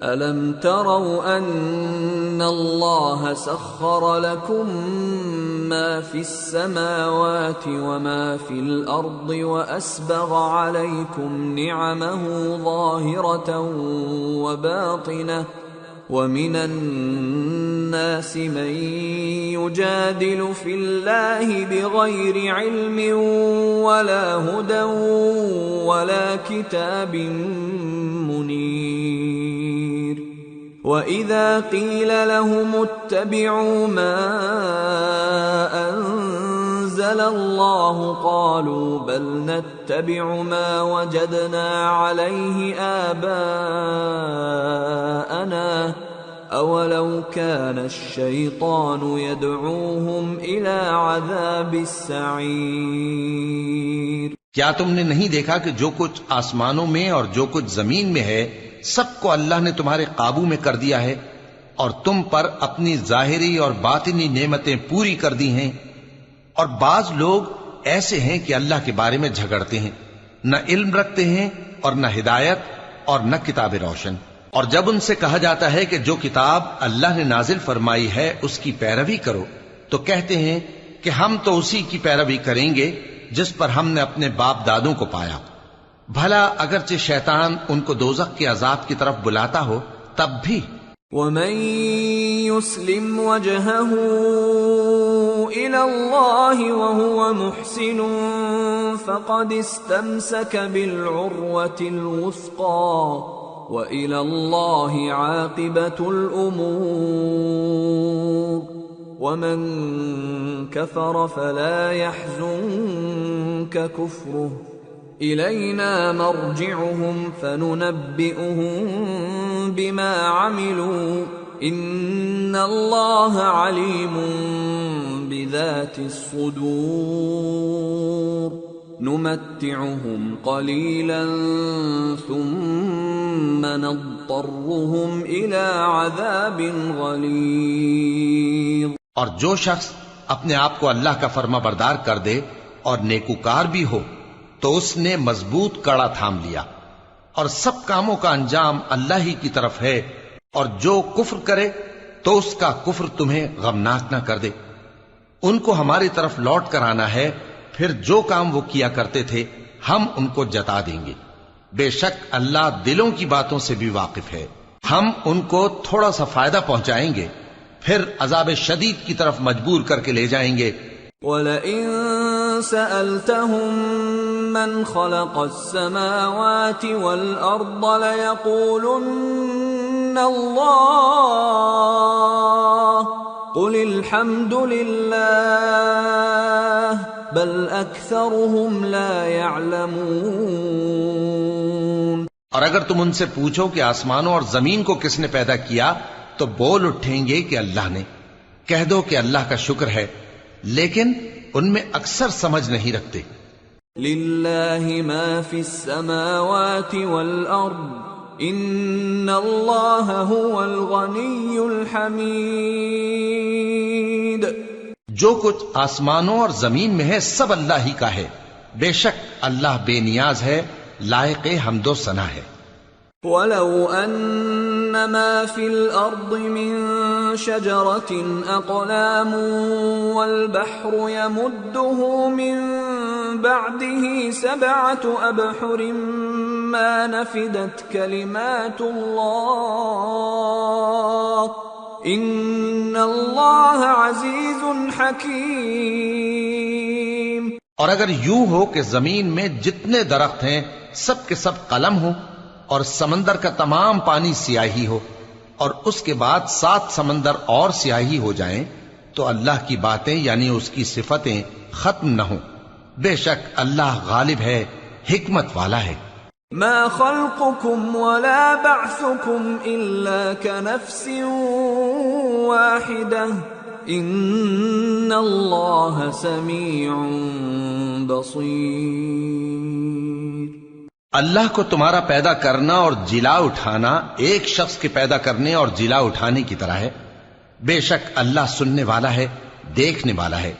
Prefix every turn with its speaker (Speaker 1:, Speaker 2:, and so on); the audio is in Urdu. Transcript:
Speaker 1: أَلَمْ تَرَوْا أَنَّ اللَّهَ سَخَّرَ لَكُم مَّا فِي السَّمَاوَاتِ وَمَا فِي الْأَرْضِ وَأَسْبَغَ عَلَيْكُمْ نِعَمَهُ ظَاهِرَةً وَبَاطِنَةً وَمِنَ النَّاسِ مَن يُجَادِلُ فِي اللَّهِ بِغَيْرِ عِلْمٍ وَلَا هُدًى وَلَا كِتَابٍ مُنِيرٍ وَإِذَا قِيلَ لَهُمُ اتَّبِعُوا مَا أَنزَلَ اللَّهُ قَالُوا بَلْ نَتَّبِعُ مَا وَجَدْنَا عَلَيْهِ آبَاءَنَا أَوَلَوْ كَانَ الشَّيْطَانُ يَدْعُوهُمْ إِلَى عَذَابِ السَّعِيرِ۔
Speaker 2: کیا تم نے نہیں دیکھا کہ جو کچھ آسمانوں میں اور جو کچھ زمین میں ہے سب کو اللہ نے تمہارے قابو میں کر دیا ہے، اور تم پر اپنی ظاہری اور باطنی نعمتیں پوری کر دی ہیں، اور بعض لوگ ایسے ہیں کہ اللہ کے بارے میں جھگڑتے ہیں، نہ علم رکھتے ہیں اور نہ ہدایت اور نہ کتاب روشن۔ اور جب ان سے کہا جاتا ہے کہ جو کتاب اللہ نے نازل فرمائی ہے اس کی پیروی کرو، تو کہتے ہیں کہ ہم تو اسی کی پیروی کریں گے جس پر ہم نے اپنے باپ دادوں کو پایا۔ بھلا اگرچہ شیطان ان کو دوزخ کے عذاب کی طرف بلاتا ہو تب بھی۔
Speaker 1: وَمَن يُسْلِمْ وَجْهَهُ إِلَى اللَّهِ وَهُوَ مُحْسِنٌ فَقَدِ اسْتَمْسَكَ بِالْعُرْوَةِ الْوُثْقَى وَإِلَى اللَّهِ عَاقِبَةُ الْأُمُورِ وَمَن كَفَرَ فَلَا يَحْزُنكَ كُفْرُهُ إِلَيْنَا مَرْجِعُهُمْ فَنُنَبِّئُهُم بِمَا عَمِلُوا إِنَّ اللَّهَ عَلِيمٌ بِذَاتِ الصُّدُورِ نُمَتِّعُهُمْ قَلِيلًا ثُمَّ نَضْطَرُّهُمْ إِلَى عَذَابٍ غَلِيظٍ۔
Speaker 2: اور جو شخص اپنے آپ کو اللہ کا فرما بردار کر دے اور نیکوکار بھی ہو تو اس نے مضبوط کڑا تھام لیا، اور سب کاموں کا انجام اللہ ہی کی طرف ہے، اور جو کفر کرے تو اس کا کفر تمہیں غمناک نہ کر دے۔ ان کو ہماری طرف لوٹ کر آنا ہے، پھر جو کام وہ کیا کرتے تھے ہم ان کو جتا دیں گے۔ بے شک اللہ دلوں کی باتوں سے بھی واقف ہے۔ ہم ان کو تھوڑا سا فائدہ پہنچائیں گے، پھر عذاب شدید کی طرف مجبور کر کے لے جائیں گے۔
Speaker 1: وَلَئِن سَأَلْتَهُم مَّنْ خَلَقَ السَّمَاوَاتِ وَالْأَرْضَ لَيَقُولُنَّ اللَّهُ قُلِ الْحَمْدُ لِلَّهِ بَلْ أَكْثَرُهُمْ لَا يَعْلَمُونَ۔
Speaker 2: اور اگر تم ان سے پوچھو کہ آسمانوں اور زمین کو کس نے پیدا کیا تو بول اٹھیں گے کہ اللہ نے۔ کہہ دو کہ اللہ کا شکر ہے، لیکن ان میں اکثر سمجھ نہیں رکھتے۔
Speaker 1: لِلَّهِ مَا فِي السَّمَاوَاتِ وَالْأَرْضِ إِنَّ اللَّهَ هُوَ الْغَنِيُّ الْحَمِيدُ۔
Speaker 2: جو کچھ آسمانوں اور زمین میں ہے سب اللہ ہی کا ہے، بے شک اللہ بے نیاز ہے، لائق حمد و ثنا ہے۔
Speaker 1: وَلَوْ أَنَّ مَا فِي الْأَرْضِ مِن شَجَرَةٍ أَقْلَامٌ وَالْبَحْرُ يَمُدُّهُ مِن بَعْدِهِ 7 أَبْحُرٍ مَّا نَفِدَتْ كَلِمَاتُ اللَّهِ إِنَّ اللَّهَ عَزِيزٌ حَكِيمٌ۔
Speaker 2: اور اگر یوں ہو کہ زمین میں جتنے درخت ہیں سب کے سب قلم ہو، اور سمندر کا تمام پانی سیاہی ہو، اور اس کے بعد 7 سمندر اور سیاہی ہو جائیں، تو اللہ کی باتیں یعنی اس کی صفتیں ختم نہ ہوں۔ بے شک اللہ غالب ہے، حکمت والا ہے۔
Speaker 1: ما خلقكم ولا بعثكم إلا كنفس واحدة إن الله سميع بصير۔
Speaker 2: اللہ کو تمہارا پیدا کرنا اور جلا اٹھانا ایک شخص کے پیدا کرنے اور جلا اٹھانے کی طرح ہے۔ بے شک اللہ سننے والا ہے، دیکھنے والا ہے۔